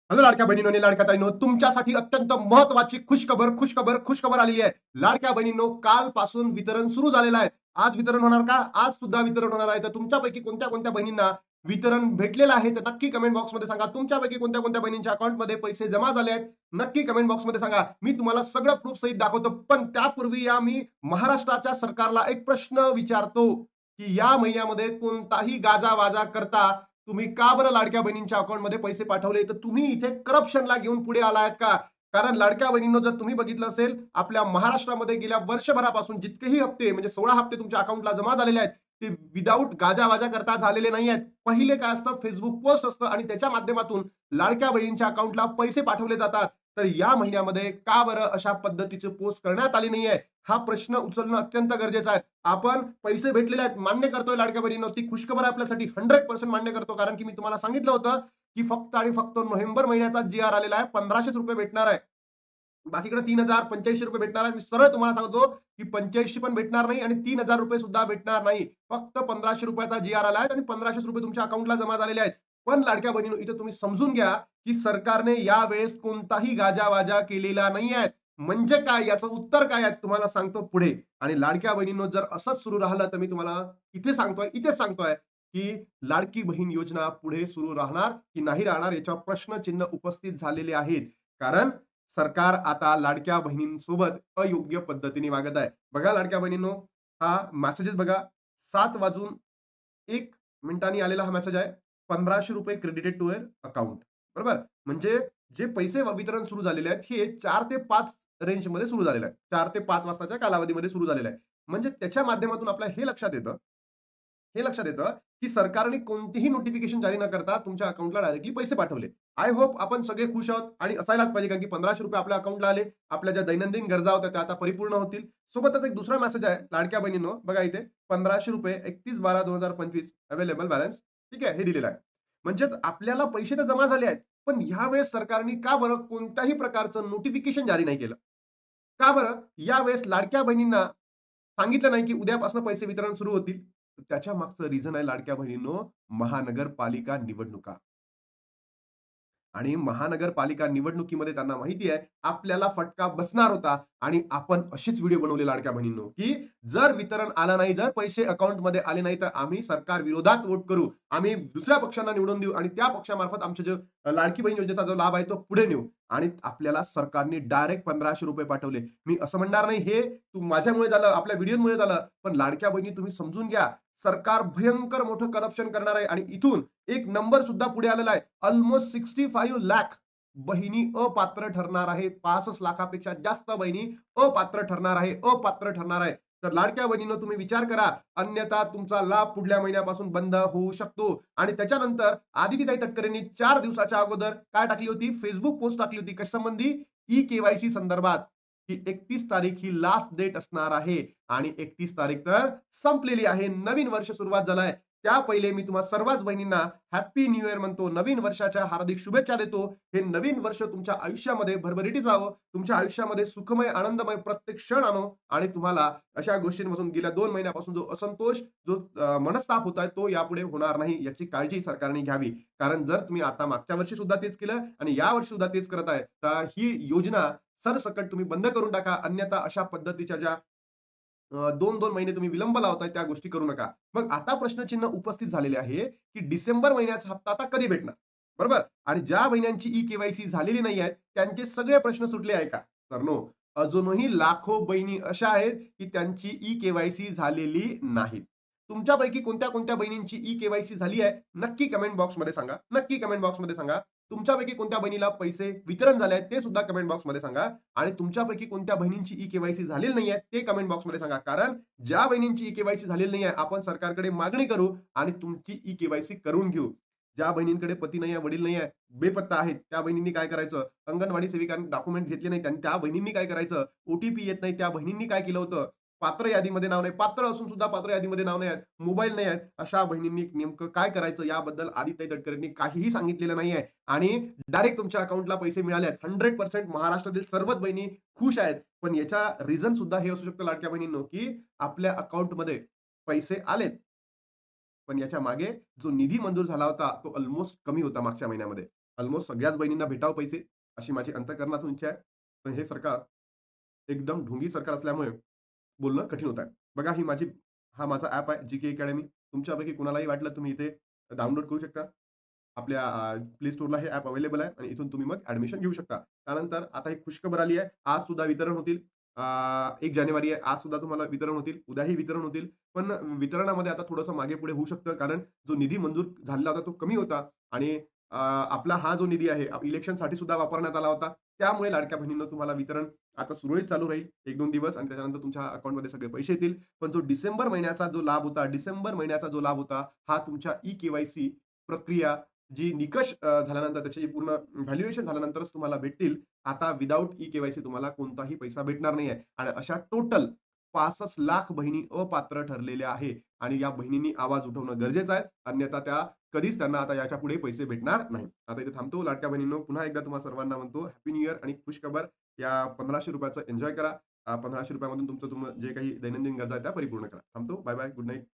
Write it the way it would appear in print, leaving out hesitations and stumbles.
Hello लाडक्या बहिणींनो आणि लाडक्या ताईंनो, तुमच्यासाठी अत्यंत महत्वाची खुशखबर आलेली आहे. लाडक्या बहिणींनो, कालपासून वितरण सुरू झालेलं आहे. आज वितरण होणार का? आज सुद्धा वितरण होणार आहे. तर तुमच्यापैकी कोणत्या कोणत्या बहिणींना वितरण भेटलेलं आहे तर नक्की कमेंट बॉक्समध्ये सांगा. तुमच्यापैकी कोणत्या कोणत्या बहिणींच्या अकाउंटमध्ये पैसे जमा झाले आहेत नक्की कमेंट बॉक्समध्ये सांगा. मी तुम्हाला सगळं प्रूफ सहित दाखवतो. पण त्यापूर्वी मी महाराष्ट्राच्या सरकारला एक प्रश्न विचारतो, की या महिन्यामध्ये कोणताही गाजावाजा करता तुम्ही का बरं लाडक्या बहिणींच्या अकाउंटमध्ये पैसे पाठवले? तर तुम्ही इथे करप्शनला घेऊन पुढे आलात का? कारण लाडक्या बहिणींनो, जर तुम्ही बघितलं असेल, आपल्या महाराष्ट्रामध्ये गेल्या वर्षभरापासून जितकेही हप्ते म्हणजे 16 हप्ते तुमच्या अकाउंटला जमा झालेले आहेत, ते विदाऊट गाजावाजा करता झालेले नाही आहेत. पहिले काय असतं, Facebook पोस्ट असतं आणि त्याच्या माध्यमातून लाडक्या बहिणींच्या अकाउंटला पैसे पाठवले जातात. तर या महिन्यामध्ये का बरं अशा पद्धतीची पोस्ट करण्यात आली नाहीये? हा प्रश्न उचलणं अत्यंत गरजेचं आहे. आपण पैसे भेटलेले आहेत मान्य करतोय लाडक्या बहिणींनो, ती खुशखबर आहे आपल्यासाठी 100% मान्य करतो. कारण की मी तुम्हाला सांगितलं होतं, की फक्त आणि फक्त नोव्हेंबर महिन्याचा जी-आर आलेला आहे. ₹1500 भेटणार आहे. बाकीकडे 3,000 ₹85 भेटणार आहे. मी सरळ तुम्हाला सांगतो, की 85 पण भेटणार नाही आणि ₹3,000 सुद्धा भेटणार नाही. फक्त ₹1,500 चा जी-आर आला आहे आणि ₹1,500 तुमच्या अकाउंटला जमा झालेले आहेत. पण लाडक्या बहिणींनो, इथे तुम्ही समजून घ्या, की सरकारने यावेळेस कोणताही गाजावाजा केलेला नाहीये. म्हणजे काय? याचं उत्तर काय आहे? तुम्हाला सांगतो पुढे. आणि लाडक्या बहिणींनो, जर असंच सुरू राहिलं तर मी तुम्हाला इथेच सांगतोय, की लाडकी बहीण योजना पुढे सुरू राहणार की नाही राहणार याच्यावर प्रश्नचिन्ह उपस्थित झालेले आहेत. कारण सरकार आता लाडक्या बहिणींसोबत अयोग्य पद्धतीने वागत आहे. बघा लाडक्या बहिणींनो, हा मेसेजेस बघा 7 वाजून 1 मिनिटांनी आलेला हा मेसेज आहे. ₹1500 क्रेडिटेड टू युअर अकाउंट. बरोबर? म्हणजे जे पैसे वितरण सुरू झालेले आहेत, हे 4 ते 5 रेंजमध्ये सुरू झालेलं आहे. 4 ते 5 वाजताच्या कालावधीमध्ये सुरू झालेलं आहे. म्हणजे त्याच्या माध्यमातून आपल्या हे लक्षात येतं, की सरकारने कोणतीही नोटिफिकेशन जारी न करता तुमच्या अकाउंटला डायरेक्टली पैसे पाठवले. आय होप आपण सगळे खुश आहोत आणि असायलाच पाहिजे कारण की ₹1500 आपल्या अकाउंटला आले. आपल्या ज्या दैनंदिन गरजा होत्या त्या आता परिपूर्ण होतील. सोबतच एक दुसरा मेसेज आहे लाडक्या बहिणींनो, बघा इथे ₹1500 31/12/2025 अवेलेबल बॅलन्स. ठीक आहे, हे दिलेलं आहे. म्हणजेच आपल्याला पैसे तर जमा झाले आहेत. पण ह्यावेळेस सरकारने का बरं कोणत्याही प्रकारचं नोटिफिकेशन जारी नाही केलं? का बरं? यावेळेस लाडक्या बहिणींना सांगितलं नाही, की उद्यापासून पैसे वितरण सुरू होतील. त्याच्या मागचं रिझन आहे लाडक्या बहिणींनो, महानगरपालिका निवडणुका. आणि महानगरपालिका निवडणुकीमध्ये त्यांना माहिती आहे, आपल्याला फटका बसणार होता आणि आपण असेच व्हिडिओ बनवले लाडक्या बहिणींनो, की जर वितरण आलं नाही, जर पैसे अकाउंटमध्ये आले नाही, तर आम्ही सरकार विरोधात वोट करू. आम्ही दुसऱ्या पक्षांना निवडून देऊ आणि त्या पक्षामार्फत आमचे जे लाडकी बहीण योजनेचा जो लाभ आहे, तो पुढे नेऊ. आणि आपल्याला सरकारने डायरेक्ट ₹1500 पाठवले. मी असं म्हणणार नाही, हे माझ्यामुळे झालं, आपल्या व्हिडिओमुळे झालं. पण लाडक्या बहिणी तुम्ही समजून घ्या, सरकार भयंकर मोठं करप्शन करणार आहे आणि इथून एक नंबर सुद्धा पुढे आलेला आहे. अल्मोस्ट 65 लाख बहिणी अपात्र ठरणार आहेत. 65 लाखापेक्षा जास्त बहिणी अपात्र ठरणार आहे. तर लाडक्या बहिणींनो तुम्ही विचार करा. अन्यथा तुमचा लाभ पुढल्या महिन्यापासून बंद होऊ शकतो. आणि त्याच्यानंतर आदितीताई तटकरेंनी 4 दिवसाच्या अगोदर काय टाकली होती? Facebook पोस्ट टाकली होती. कशासंबंधी? ई-के-वाय-सी संदर्भात. की 31 तारीख ही लास्ट डेट असणार आहे आणि 31 तारीख तर संपलेली आहे. नवीन वर्ष सुरुवात झालंय. त्या पहिले मी तुम्हा सर्वच बहिणींना हॅपी न्यू इयर म्हणतो. नवीन वर्षाच्या हार्दिक शुभेच्छा देतो. हे नवीन वर्ष तुमच्या आयुष्यामध्ये भरभराटी जावो. तुमच्या आयुष्यामध्ये सुखमय, आनंदमय प्रत्येक क्षण आणो आणि तुम्हाला अशा गोष्टींपासून गेल्या 2 महिन्यापासून जो असंतोष, जो मनस्ताप होताय तो यापुढे होणार नाही याची काळजी सरकारने घ्यावी. कारण जर तुम्ही आता मागच्या वर्षी सुद्धा तेच केलं आणि या वर्षी सुद्धा तेच करत आहे, तर ही योजना सरसकट तुम्ही बंद करून टाका. अन्यथा अशा पद्धतीच्या ज्या 2-2 महिने तुम्ही विलंब लावताय त्या गोष्टी करू नका. मग आता प्रश्नचिन्ह उपस्थित झालेले आहे, की डिसेंबर महिन्याचा हप्ता आता कधी भेटणार? बरोबर? आणि ज्या महिन्यांची ई-के-वाय-सी झालेली नाही आहे, त्यांचे सगळे प्रश्न सुटले आहे का? तर नो. अजूनही लाखो बहिणी अशा आहेत, की त्यांची ई-के-वाय-सी झालेली नाही. तुमच्यापैकी कोणत्या-कोणत्या बहिणींची ई-के-वाय-सी झाली आहे? नक्की कमेंट बॉक्समध्ये सांगा. नक्की कमेंट बॉक्समध्ये सांगा. तुमच्यापैकी कोणत्या बहिणीला पैसे वितरण झाले आहेत, ते सुद्धा कमेंट बॉक्समध्ये सांगा. आणि तुमच्यापैकी कोणत्या बहिणींची ई-के-वाय-सी झालेली नाहीये, ते कमेंट बॉक्समध्ये सांगा. कारण ज्या बहिणींची ई-के-वाय-सी झालेली नाहीये, आपण सरकारकडे मागणी करू आणि तुमची ई-के-वाय-सी करून घेऊ. ज्या बहिणींकडे पती नाहीये, वडील नाहीये, बेपत्ता आहेत, त्या बहिणींनी काय करायचं? अंगणवाडी सेविकांनी डॉक्युमेंट घेतले नाहीत आणि त्या बहिणींनी काय करायचं? ओ येत नाही, त्या बहिणींनी काय केलं होतं? पात्र यादीमध्ये नाव नाही, पात्र असून सुद्धा पात्र यादीमध्ये नाव नाही आहे, मोबाईल नाही आहेत, अशा बहिणींनी नेमकं काय करायचं याबद्दल आदित्य तटकरेंनी काहीही सांगितलेलं नाहीये आणि डायरेक्ट तुमच्या अकाउंटला पैसे मिळाले आहेत. 100% महाराष्ट्रातील सर्वच बहिणी खुश आहेत. पण याचा रिझन सुद्धा हे असू शकतं लाडक्या बहिणींनो, की आपल्या अकाउंटमध्ये पैसे आलेत. पण याच्या मागे जो निधी मंजूर झाला होता, तो अल्मोस्ट कमी होता मागच्या महिन्यामध्ये. ऑलमोस्ट सगळ्याच बहिणींना भेटावं पैसे, अशी माझी अंतःकरणातून इच्छा आहे. पण हे सरकार एकदम ढोंगी सरकार असल्यामुळे बोलणं कठीण होत आहे. बघा हा माझा ॲप आहे जी अकॅडमी. तुमच्यापैकी कुणालाही वाटलं तुम्ही इथे डाउनलोड करू शकता. आपल्या प्ले स्टोअरला हे ॲप अवेलेबल आहे आणि इथून तुम्ही मग ॲडमिशन घेऊ शकता. त्यानंतर आता एक खुशखबर आली आहे. आज सुद्धा वितरण होतील. 1 जानेवारी आहे. आज सुद्धा तुम्हाला वितरण होतील. उद्याही वितरण होतील. पण वितरणामध्ये आता थोडंसं मागे-पुढे होऊ शकतं. कारण जो निधी मंजूर झालेला होता तो कमी होता आणि आपला हा जो निधी आहे इलेक्शनसाठी सुद्धा वापरण्यात आला होता. त्यामुळे लाडक्या बहिणींनो तुम्हाला वितरण आता सुरळीत चालू राहील 1-2 दिवस आणि त्याच्यानंतर तुमच्या अकाउंटमध्ये सगळे पैसे येतील. पण जो डिसेंबर महिन्याचा जो लाभ होता, हा तुमच्या ई-के-वाय-सी प्रक्रिया जी निकष झाल्यानंतर त्याची पूर्ण व्हॅल्युएशन झाल्यानंतरच तुम्हाला भेटतील. आता विथआऊट ई-के-वाय-सी तुम्हाला कोणताही पैसा भेटणार नाहीये आणि अशा टोटल 65 लाख बहिणी अपात्र ठरलेल्या आहे आणि या बहिणींनी आवाज उठवणं गरजेचं आहे. अन्यथा कधीच त्यांना आता याच्यापुढे पैसे भेटणार नाही. आता इथे थांबतो. लाडक्या बहिणींनो, पुन्हा एकदा तुम्हा सर्वांना म्हणतो हॅपी न्यू इयर आणि खुशखबर. या ₹1500 एन्जॉय करा. ₹1500 मधून तुमचं जे काही दैनंदिन गरजा आहेत त्या परिपूर्ण करा. थांबतो. Bye bye. Good night.